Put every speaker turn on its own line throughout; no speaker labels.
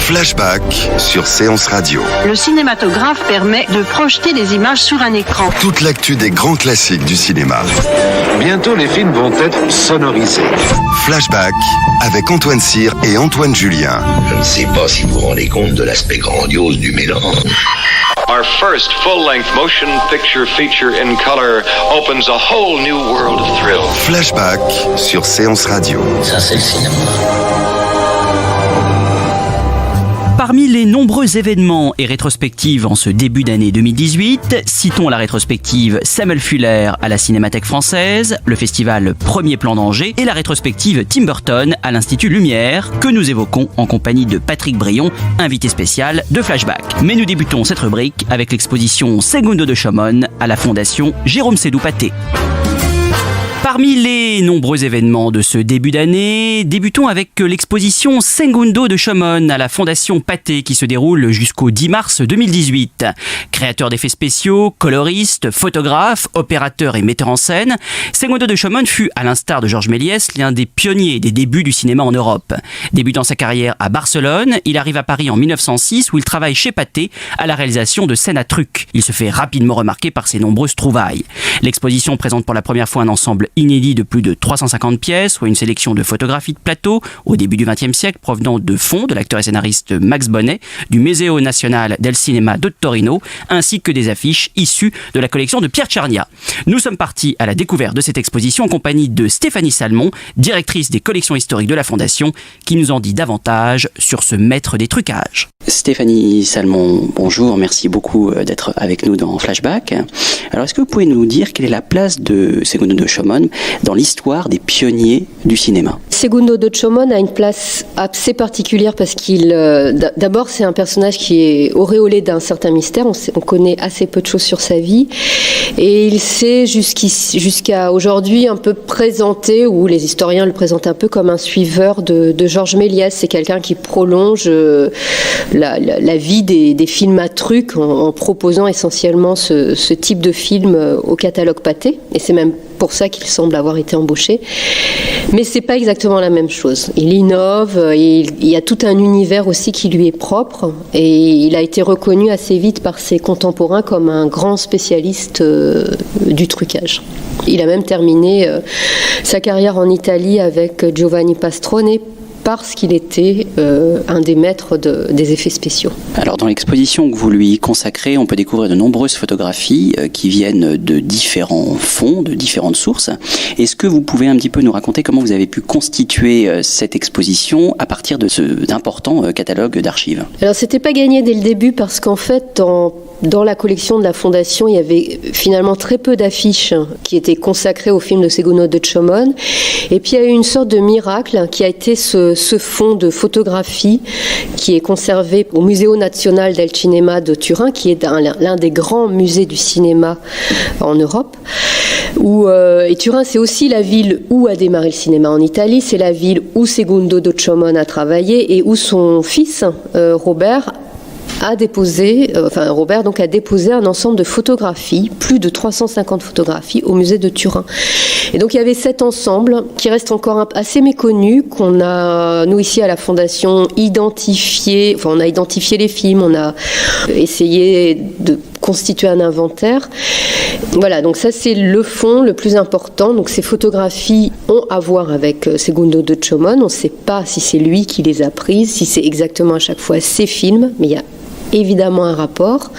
Flashback sur Séance Radio.
Le cinématographe permet de projeter des images sur un écran.
Toute l'actu des grands classiques du cinéma.
Bientôt, les films vont être sonorisés.
Flashback avec Antoine Cyr et Antoine Julien.
Je ne sais pas si vous vous rendez compte de l'aspect grandiose du mélange.
Our first full-length motion picture feature in color opens a whole new world of thrill.
Flashback sur Séance Radio.
Ça, c'est le cinéma.
Parmi les nombreux événements et rétrospectives en ce début d'année 2018, citons la rétrospective Samuel Fuller à la Cinémathèque française, le festival Premier Plan d'Angers et la rétrospective Tim Burton à l'Institut Lumière, que nous évoquons en compagnie de Patrick Brion, invité spécial de Flashback. Mais nous débutons cette rubrique avec l'exposition Segundo de Chaumont à la Fondation Jérôme Sédou-Pathé. Parmi les nombreux événements de ce début d'année, débutons avec l'exposition Segundo de Chaumont à la Fondation Pathé qui se déroule jusqu'au 10 mars 2018. Créateur d'effets spéciaux, coloriste, photographe, opérateur et metteur en scène, Segundo de Chaumont fut, à l'instar de Georges Méliès, l'un des pionniers des débuts du cinéma en Europe. Débutant sa carrière à Barcelone, il arrive à Paris en 1906 où il travaille chez Pathé à la réalisation de scènes à trucs. Il se fait rapidement remarquer par ses nombreuses trouvailles. L'exposition présente pour la première fois un ensemble inédit de plus de 350 pièces, soit une sélection de photographies de plateau au début du XXe siècle provenant de fonds de l'acteur et scénariste Max Bonnet, du Museo Nazionale del Cinema de Torino, ainsi que des affiches issues de la collection de Pierre Tchernia. Nous sommes partis à la découverte de cette exposition en compagnie de Stéphanie Salmon, directrice des collections historiques de la Fondation, qui nous en dit davantage sur ce maître des trucages.
Stéphanie Salmon, bonjour, merci beaucoup d'être avec nous dans Flashback. Alors, est-ce que vous pouvez nous dire quelle est la place de Segundo de Chaumont dans l'histoire des pionniers du cinéma?
Segundo de Chaumont a une place assez particulière parce qu'il, d'abord, c'est un personnage qui est auréolé d'un certain mystère. On connaît assez peu de choses sur sa vie et il s'est jusqu'à aujourd'hui un peu présenté, ou les historiens le présentent un peu comme un suiveur de Georges Méliès. C'est quelqu'un qui prolonge la vie des films à trucs en proposant essentiellement ce type de film au catalogue Pathé, et c'est même pour ça qu'il semble avoir été embauché. Mais c'est pas exactement la même chose. Il innove, il y a tout un univers aussi qui lui est propre, et il a été reconnu assez vite par ses contemporains comme un grand spécialiste du trucage. Il a même terminé sa carrière en Italie avec Giovanni Pastrone, parce qu'il était un des maîtres des effets spéciaux.
Alors, dans l'exposition que vous lui consacrez, on peut découvrir de nombreuses photographies qui viennent de différents fonds, de différentes sources. Est-ce que vous pouvez un petit peu nous raconter comment vous avez pu constituer cette exposition à partir d'importants catalogues d'archives? Alors,
c'était pas gagné dès le début parce qu'en fait, dans la collection de la Fondation, il y avait finalement très peu d'affiches qui étaient consacrées au film de Segundo de Chaumont. Et puis il y a eu une sorte de miracle qui a été ce fonds de photographie qui est conservé au Museo Nazionale del Cinema de Turin, qui est l'un des grands musées du cinéma en Europe. Et Turin, c'est aussi la ville où a démarré le cinéma en Italie. C'est la ville où Segundo de Chaumont a travaillé et où son fils, Robert, Robert a déposé un ensemble de photographies, plus de 350 photographies au musée de Turin. Et donc il y avait cet ensemble qui reste encore assez méconnu, qu'on a, nous ici à la Fondation, identifié, on a identifié les films, on a essayé de constituer un inventaire. Voilà, donc ça c'est le fond le plus important. Donc ces photographies ont à voir avec Segundo de Chaumont. On ne sait pas si c'est lui qui les a prises, si c'est exactement à chaque fois ses films, mais il y a évidemment un rapport.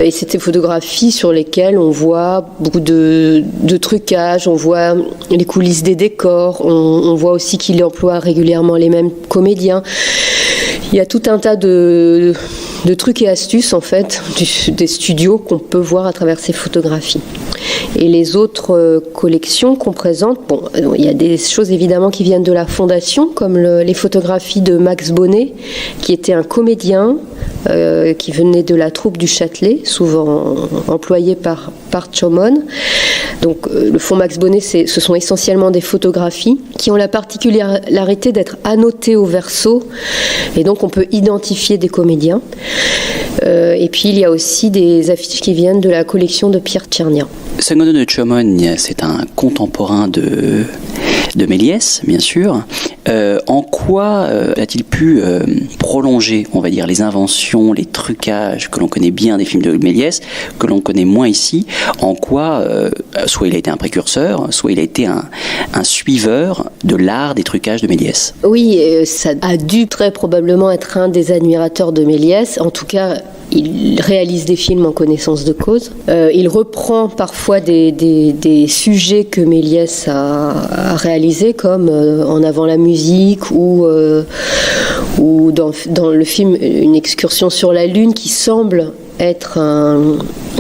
Et c'est des photographies sur lesquelles on voit beaucoup de trucage, on voit les coulisses des décors, on voit aussi qu'il emploie régulièrement les mêmes comédiens. Il y a tout un tas de trucs et astuces en fait des studios qu'on peut voir à travers ces photographies. Et les autres collections qu'on présente, il y a des choses évidemment qui viennent de la Fondation, comme les photographies de Max Bonnet, qui était un comédien qui venait de la troupe du Châtelet, souvent employé par Chaumont. Donc le fonds Max Bonnet, ce sont essentiellement des photographies qui ont la particularité d'être annotées au verso, et donc on peut identifier des comédiens. Et puis il y a aussi des affiches qui viennent de la collection de Pierre Tchernia.
Sangono de Chomon, c'est un contemporain de Méliès, bien sûr. En quoi a-t-il pu prolonger, on va dire, les inventions, les trucages que l'on connaît bien des films de Méliès, que l'on connaît moins ici? En quoi, soit il a été un précurseur, soit il a été un suiveur de l'art des trucages de Méliès?
Oui, ça a dû très probablement être un des admirateurs de Méliès. En tout cas, il réalise des films en connaissance de cause. Il reprend parfois des sujets que Méliès a réalisés, comme En avant la musique ou dans le film Une excursion sur la Lune, qui semble être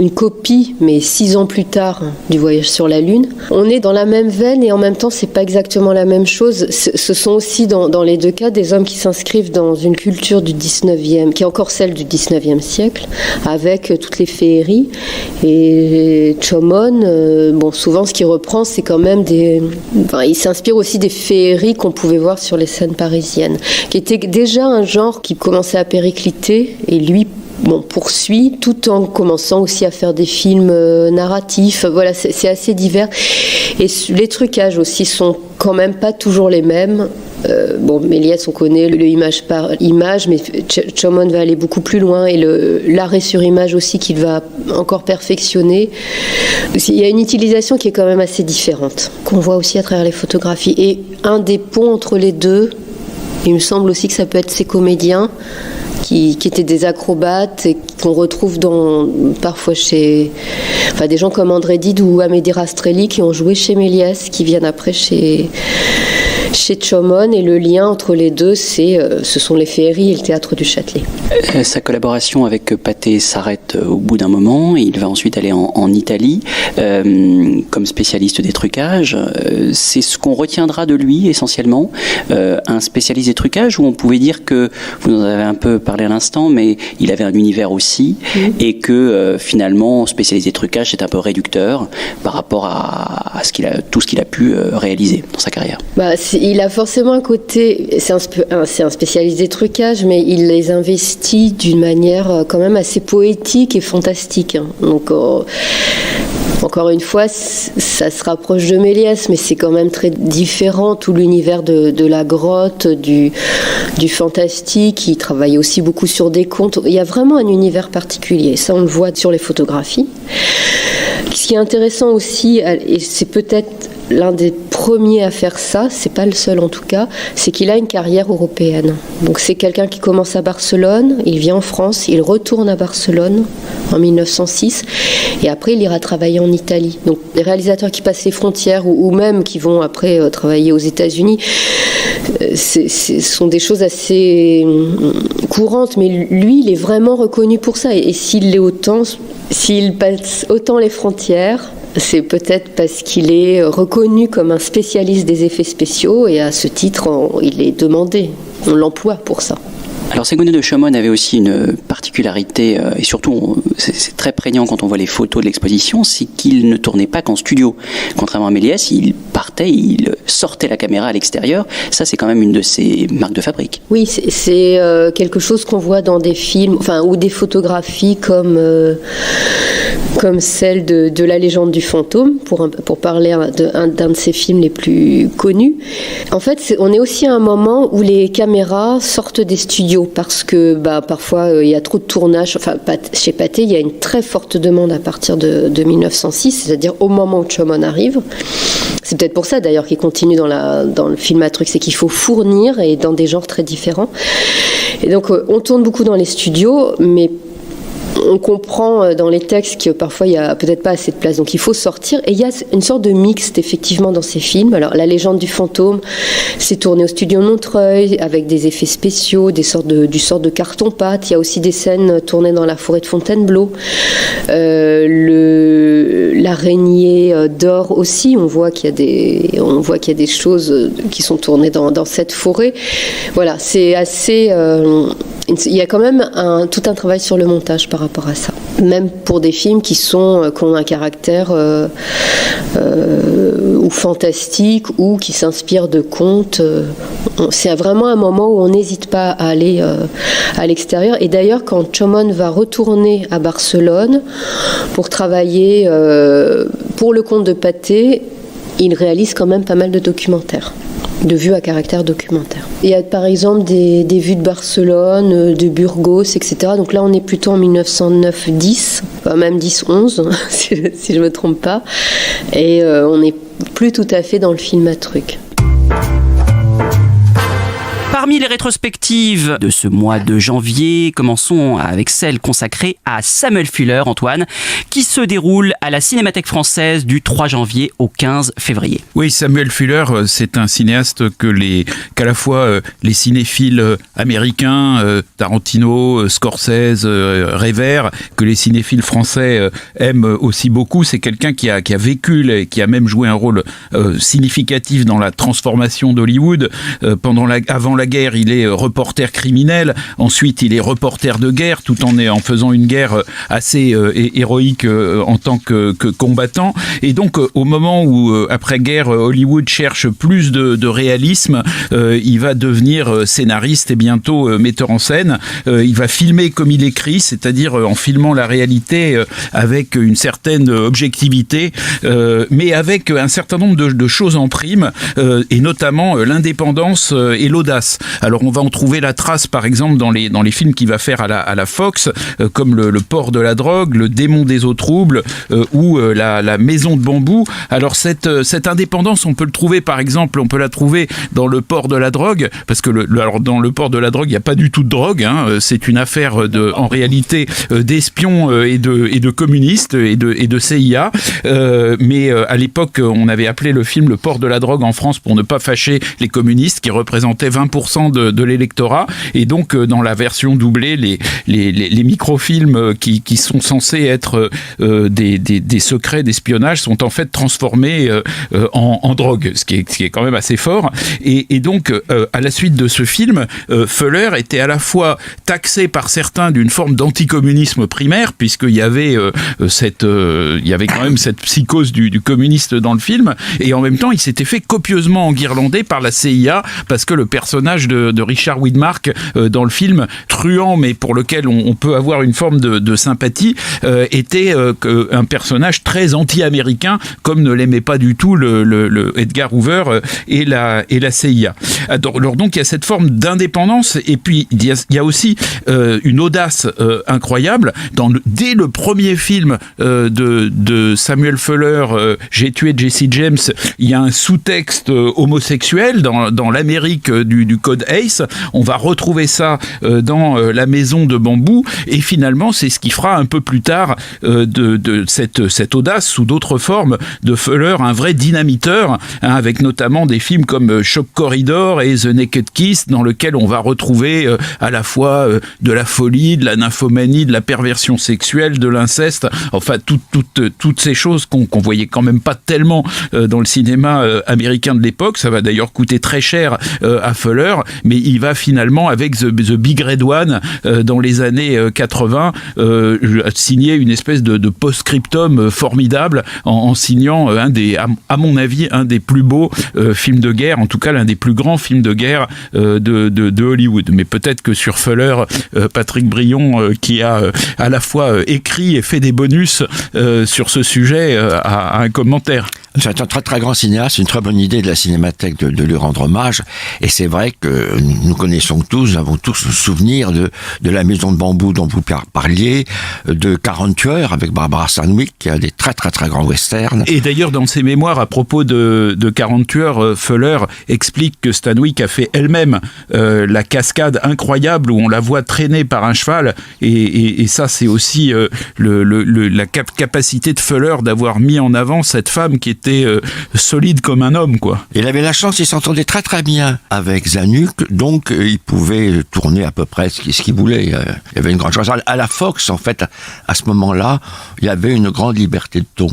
une copie, mais 6 ans plus tard, du Voyage sur la Lune. On est dans la même veine et en même temps, c'est pas exactement la même chose. Ce sont aussi, dans les deux cas, des hommes qui s'inscrivent dans une culture du 19e, qui est encore celle du 19e siècle, avec toutes les féeries. Et Chomon, souvent, ce qu'il reprend, c'est quand même il s'inspire aussi des féeries qu'on pouvait voir sur les scènes parisiennes, qui était déjà un genre qui commençait à péricliter, et lui poursuit, tout en commençant aussi à faire des films narratifs. Voilà, c'est assez divers. Et les trucages aussi sont quand même pas toujours les mêmes. Méliès, on connaît le image par image, mais Chomon va aller beaucoup plus loin, et l'arrêt sur image aussi qu'il va encore perfectionner. Il y a une utilisation qui est quand même assez différente, qu'on voit aussi à travers les photographies. Et un des ponts entre les deux, il me semble aussi que ça peut être ces comédiens qui étaient des acrobates et qu'on retrouve parfois chez des gens comme André Dide ou Amédée Rastrelli, qui ont joué chez Méliès, qui viennent après chez Chomon, et le lien entre les deux, ce sont les féeries et le théâtre du Châtelet.
Sa collaboration avec Pathé s'arrête au bout d'un moment, et il va ensuite aller en Italie comme spécialiste des trucages. C'est ce qu'on retiendra de lui essentiellement, un spécialiste des trucages, où on pouvait dire que, vous en avez un peu parlé à l'instant, mais il avait un univers aussi, et que finalement spécialiste des trucages, c'est un peu réducteur par rapport à tout ce qu'il a pu réaliser dans sa carrière.
Il a forcément un côté, c'est un spécialiste des trucages, mais il les investit d'une manière quand même assez poétique et fantastique. Donc, encore une fois, ça se rapproche de Méliès, mais c'est quand même très différent. Tout l'univers de la grotte, du fantastique. Il travaille aussi beaucoup sur des contes. Il y a vraiment un univers particulier. Ça, on le voit sur les photographies. Ce qui est intéressant aussi, et c'est peut-être l'un des premiers à faire ça, c'est pas le seul en tout cas, c'est qu'il a une carrière européenne. Donc c'est quelqu'un qui commence à Barcelone, il vient en France, il retourne à Barcelone en 1906, et après il ira travailler en Italie. Donc les réalisateurs qui passent les frontières ou même qui vont après travailler aux États-Unis, ce sont des choses assez courantes, mais lui il est vraiment reconnu pour ça, et s'il passe autant les frontières, c'est peut-être parce qu'il est reconnu comme un spécialiste des effets spéciaux, et à ce titre, il est demandé. On l'emploie pour ça.
Alors Sangono de Chomon avait aussi une particularité, et surtout c'est très prégnant quand on voit les photos de l'exposition, c'est qu'il ne tournait pas qu'en studio. Contrairement à Méliès, il sortait la caméra à l'extérieur. Ça, c'est quand même une de ses marques de fabrique.
Oui, c'est quelque chose qu'on voit dans des films, ou des photographies comme celle de La Légende du fantôme, pour parler d'un de ses films les plus connus. En fait, on est aussi à un moment où les caméras sortent des studios, parce que parfois il y a trop de tournage. Chez Pathé, il y a une très forte demande à partir de 1906, c'est-à-dire au moment où Chomon arrive. C'est peut-être pour ça d'ailleurs qu'il continue dans le Filmatrix, c'est qu'il faut fournir, et dans des genres très différents. Et donc on tourne beaucoup dans les studios, mais on comprend dans les textes que parfois il n'y a peut-être pas assez de place, donc il faut sortir. Et il y a une sorte de mixte effectivement dans ces films. Alors La Légende du fantôme, c'est tourné au studio de Montreuil avec des effets spéciaux, du sort de carton-pâte. Il y a aussi des scènes tournées dans la forêt de Fontainebleau. L'araignée d'or aussi, on voit qu'il y a des choses qui sont tournées dans cette forêt. Voilà, c'est assez Il y a quand même tout un travail sur le montage par rapport à ça. Même pour des films qui ont un caractère ou fantastique ou qui s'inspirent de contes. C'est vraiment un moment où on n'hésite pas à aller à l'extérieur. Et d'ailleurs, quand Chomonj va retourner à Barcelone pour travailler pour le compte de Pathé, il réalise quand même pas mal de documentaires, de vues à caractère documentaire. Il y a par exemple des vues de Barcelone, de Burgos, etc. Donc là, on est plutôt en 1909-10, enfin même 10-11, si je ne me trompe pas. Et on n'est plus tout à fait dans le film à truc.
Parmi les rétrospectives de ce mois de janvier, commençons avec celle consacrée à Samuel Fuller, Antoine, qui se déroule à la Cinémathèque française du 3 janvier au 15 février.
Oui, Samuel Fuller, c'est un cinéaste qu'à la fois les cinéphiles américains, Tarantino, Scorsese, Révert, que les cinéphiles français aiment aussi beaucoup. C'est quelqu'un qui a vécu, qui a même joué un rôle significatif dans la transformation d'Hollywood. Avant la guerre, il est reporter criminel. Ensuite, il est reporter de guerre, tout en faisant une guerre assez héroïque en tant que combattant. Et donc, au moment où, après-guerre, Hollywood cherche plus de réalisme, il va devenir scénariste et bientôt metteur en scène. Il va filmer comme il écrit, c'est-à-dire en filmant la réalité avec une certaine objectivité, mais avec un certain nombre de choses en prime, et notamment l'indépendance et l'audace. Alors on va en trouver la trace par exemple dans les films qu'il va faire à la Fox, comme le Port de la drogue, Le démon des eaux troubles, ou la Maison de bambou. Alors cette indépendance, on peut la trouver dans Le Port de la drogue, parce que alors dans Le Port de la drogue, il n'y a pas du tout de drogue, hein. C'est une affaire en réalité d'espions et de communistes et de CIA, mais à l'époque on avait appelé le film Le Port de la drogue en France pour ne pas fâcher les communistes qui représentaient 20% de l'électorat, et donc dans la version doublée, les microfilms qui sont censés être des secrets d'espionnage sont en fait transformés en drogue, ce qui est quand même assez fort. Et donc à la suite de ce film, Fuller était à la fois taxé par certains d'une forme d'anticommunisme primaire, puisqu'il y avait quand même cette psychose du communiste dans le film, et en même temps il s'était fait copieusement enguirlander par la CIA, parce que le personnage de Richard Widmark dans le film, truand mais pour lequel on peut avoir une forme de sympathie, était un personnage très anti-américain, comme ne l'aimait pas du tout le Edgar Hoover et la CIA. Alors donc il y a cette forme d'indépendance, et puis il y a aussi une audace incroyable. Dès le premier film de Samuel Fuller, J'ai tué Jesse James, il y a un sous-texte homosexuel dans l'Amérique du code ACE. On va retrouver ça dans La Maison de bambou, et finalement c'est ce qui fera un peu plus tard de cette audace sous d'autres formes de Fuller un vrai dynamiteur, hein, avec notamment des films comme Shock Corridor et The Naked Kiss, dans lequel on va retrouver à la fois de la folie, de la nymphomanie, de la perversion sexuelle, de l'inceste, enfin toutes ces choses qu'on voyait quand même pas tellement dans le cinéma américain de l'époque. Ça va d'ailleurs coûter très cher à Fuller, mais il va finalement, avec The Big Red One, dans les années 80, signer une espèce de post-scriptum formidable, en signant à mon avis, un des plus beaux films de guerre, en tout cas l'un des plus grands films de guerre de Hollywood. Mais peut-être que sur Fuller, Patrick Brion, qui a à la fois écrit et fait des bonus sur ce sujet, a un commentaire.
C'est un très très grand cinéaste, c'est une très bonne idée de la Cinémathèque de lui rendre hommage, et c'est vrai que nous connaissons tous, nous avons tous le souvenir de La Maison de bambou dont vous parliez, de 40 tueurs avec Barbara Stanwyck, qui a des très très très grands westerns.
Et d'ailleurs dans ses mémoires à propos de 40 tueurs, Fuller explique que Stanwyck a fait elle-même la cascade incroyable où on la voit traîner par un cheval, et ça c'est aussi la capacité de Fuller d'avoir mis en avant cette femme qui était solide comme un homme, quoi.
Il avait la chance, il s'entendait très très bien avec Zanuck, donc il pouvait tourner à peu près ce qu'il voulait. Il y avait une grande chance. À la Fox, en fait, à ce moment-là, il y avait une grande liberté de ton.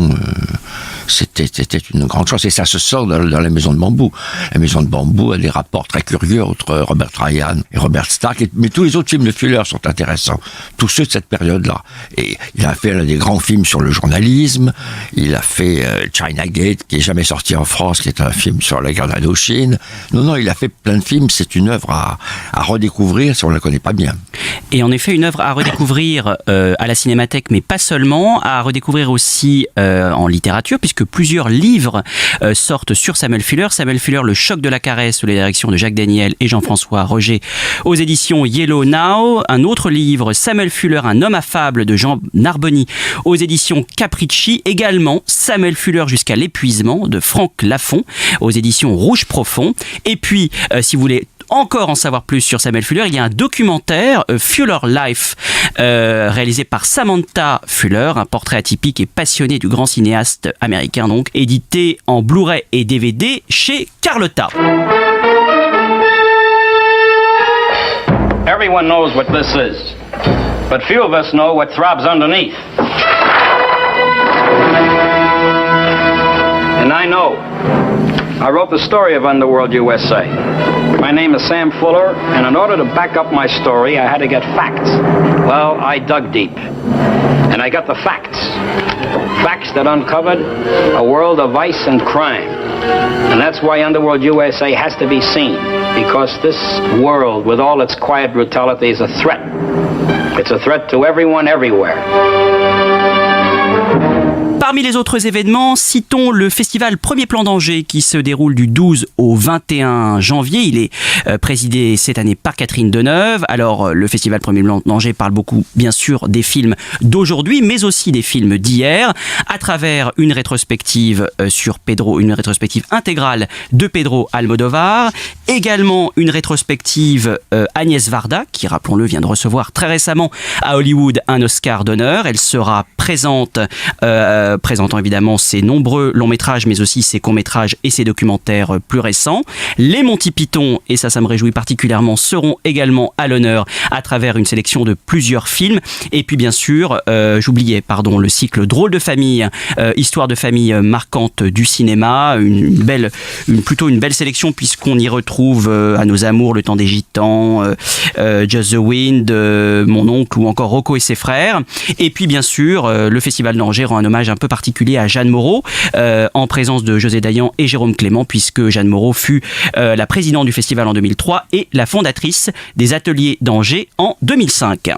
c'était une grande chance. Et ça se sent dans la Maison de Bambou. La Maison de Bambou a des rapports très curieux entre Robert Ryan et Robert Stark. Mais tous les autres films de Fuller sont intéressants. Tous ceux de cette période-là. Et il a fait l'un des grands films sur le journalisme. Il a fait China Gate, qui est jamais sorti en France, qui est un film sur la guerre d'Indochine. Non, il a fait plein de films. C'est une œuvre à redécouvrir si on ne la connaît pas bien.
Et en effet, une œuvre à redécouvrir à la Cinémathèque, mais pas seulement, à redécouvrir aussi en littérature, puisque plusieurs livres sortent sur Samuel Fuller. Samuel Fuller, Le choc de la caresse, sous la direction de Jacques Daniel et Jean-François Roger, aux éditions Yellow Now. Un autre livre, Samuel Fuller, Un homme affable, de Jean Narboni, aux éditions Capricci. Également, Samuel Fuller jusqu'à l'épuisement, de Franck Lafont, aux éditions Rouge Profond. Et puis, si vous voulez encore en savoir plus sur Samuel Fuller, il y a un documentaire, Fuller Life, réalisé par Samantha Fuller, un portrait atypique et passionné du grand cinéaste américain, donc édité en Blu-ray et DVD chez Carlotta.
Everyone knows what this is, but few of us know what throbs underneath. And I know. I wrote the story of Underworld USA. My name is Sam Fuller, and in order to back up my story, I had to get facts. Well, I dug deep, and I got the facts. Facts that uncovered a world of vice and crime. And that's why Underworld USA has to be seen, because this world, with all its quiet brutality, is a threat. It's a threat to everyone, everywhere.
Parmi les autres événements, citons le festival Premier Plan d'Angers qui se déroule du 12 au 21 janvier. Il est présidé cette année par Catherine Deneuve. Alors, le festival Premier Plan d'Angers parle beaucoup, bien sûr, des films d'aujourd'hui, mais aussi des films d'hier, à travers une rétrospective sur Pedro, une rétrospective intégrale de Pedro Almodovar. Également, une rétrospective Agnès Varda, qui, rappelons-le, vient de recevoir très récemment à Hollywood un Oscar d'honneur. Elle sera présentant évidemment ses nombreux longs métrages, mais aussi ses courts métrages et ses documentaires plus récents. Les Monty Python, et ça me réjouit particulièrement, seront également à l'honneur à travers une sélection de plusieurs films. Et puis bien sûr, le cycle Drôle de famille, histoire de famille marquante du cinéma, plutôt une belle sélection puisqu'on y retrouve À nos amours, Le temps des gitans, Just the Wind, Mon oncle ou encore Rocco et ses frères. Et puis bien sûr, le Festival d'Angers rend un hommage un peu particulier à Jeanne Moreau, en présence de José Dayan et Jérôme Clément, puisque Jeanne Moreau fut la présidente du festival en 2003 et la fondatrice des Ateliers d'Angers en 2005.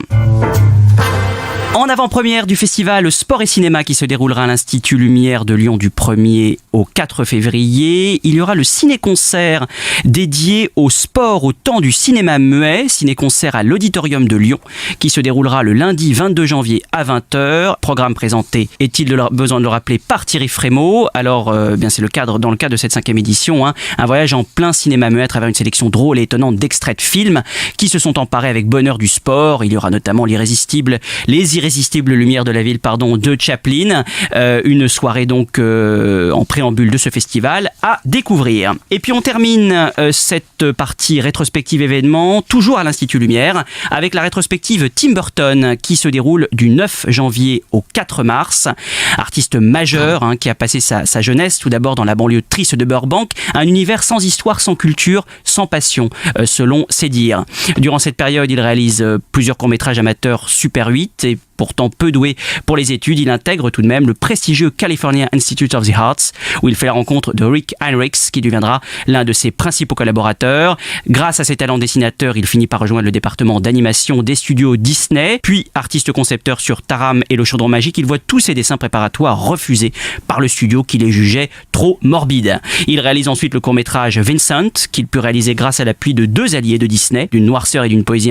En avant-première du festival Sport et Cinéma qui se déroulera à l'Institut Lumière de Lyon du 1er au 4 février, il y aura le ciné-concert dédié au sport au temps du cinéma muet, ciné-concert à l'Auditorium de Lyon qui se déroulera le lundi 22 janvier à 20h. Programme présenté, est-il besoin de le rappeler, par Thierry Frémaux. Alors, c'est dans le cadre de cette 5e édition, un voyage en plein cinéma muet à travers une sélection drôle et étonnante d'extraits de films qui se sont emparés avec bonheur du sport. Il y aura notamment Les Irrésistibles Lumières de la ville, de Chaplin. Une soirée donc en préambule de ce festival à découvrir. Et puis on termine cette partie rétrospective événement, toujours à l'Institut Lumière, avec la rétrospective Tim Burton qui se déroule du 9 janvier au 4 mars. Artiste majeur qui a passé sa jeunesse tout d'abord dans la banlieue triste de Burbank, un univers sans histoire, sans culture, sans passion, selon ses dires. Durant cette période, il réalise plusieurs courts-métrages amateurs Super 8 et pourtant peu doué pour les études, il intègre tout de même le prestigieux California Institute of the Arts, où il fait la rencontre de Rick Heinrichs, qui deviendra l'un de ses principaux collaborateurs. Grâce à ses talents dessinateurs, il finit par rejoindre le département d'animation des studios Disney. Puis, artiste concepteur sur Taram et le Chaudron Magique, il voit tous ses dessins préparatoires refusés par le studio qui les jugeait trop morbides. Il réalise ensuite le court-métrage Vincent, qu'il put réaliser grâce à l'appui de 2 alliés de Disney, d'une noirceur et d'une poésie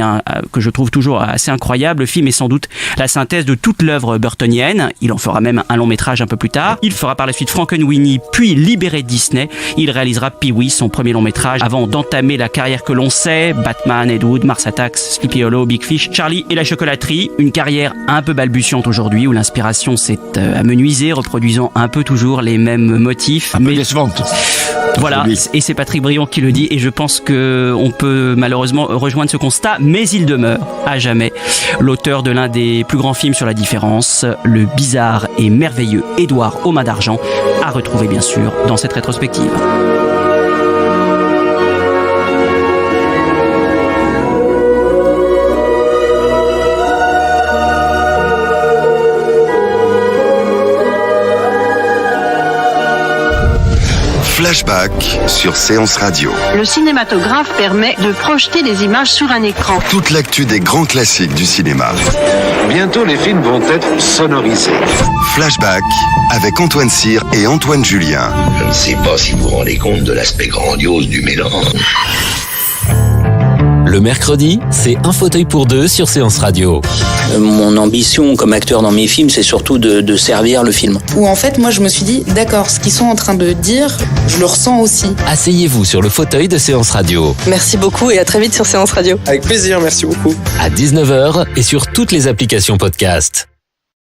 que je trouve toujours assez incroyable. Le film est sans doute la synthèse de toute l'œuvre burtonienne. Il en fera même un long métrage un peu plus tard. Il fera par la suite Frankenweenie, puis Libéré de Disney. Il réalisera Pee-wee, son premier long métrage, avant d'entamer la carrière que l'on sait, Batman, Ed Wood, Mars Attacks, Sleepy Hollow, Big Fish, Charlie et la chocolaterie. Une carrière un peu balbutiante aujourd'hui, où l'inspiration s'est amenuisée, reproduisant un peu toujours les mêmes motifs.
Un peu décevante.
Voilà, et c'est Patrick Briand qui le dit, et je pense qu'on peut malheureusement rejoindre ce constat, mais il demeure à jamais l'auteur de l'un des plus grands films sur la différence, le bizarre et merveilleux Édouard aux mains d'argent, à retrouver bien sûr dans cette rétrospective.
Flashback sur Séance Radio.
Le cinématographe permet de projeter les images sur un écran.
Toute l'actu des grands classiques du cinéma.
Bientôt les films vont être sonorisés.
Flashback avec Antoine Cyr et Antoine Julien.
Je ne sais pas si vous vous rendez compte de l'aspect grandiose du mélange.
Le mercredi, c'est un fauteuil pour deux sur Séance Radio.
Mon ambition comme acteur dans mes films, c'est surtout de servir le film.
Où en fait, moi je me suis dit, d'accord, ce qu'ils sont en train de dire, je le ressens aussi.
Asseyez-vous sur le fauteuil de Séance Radio.
Merci beaucoup et à très vite sur Séance Radio.
Avec plaisir, merci beaucoup.
À 19h et sur toutes les applications podcast.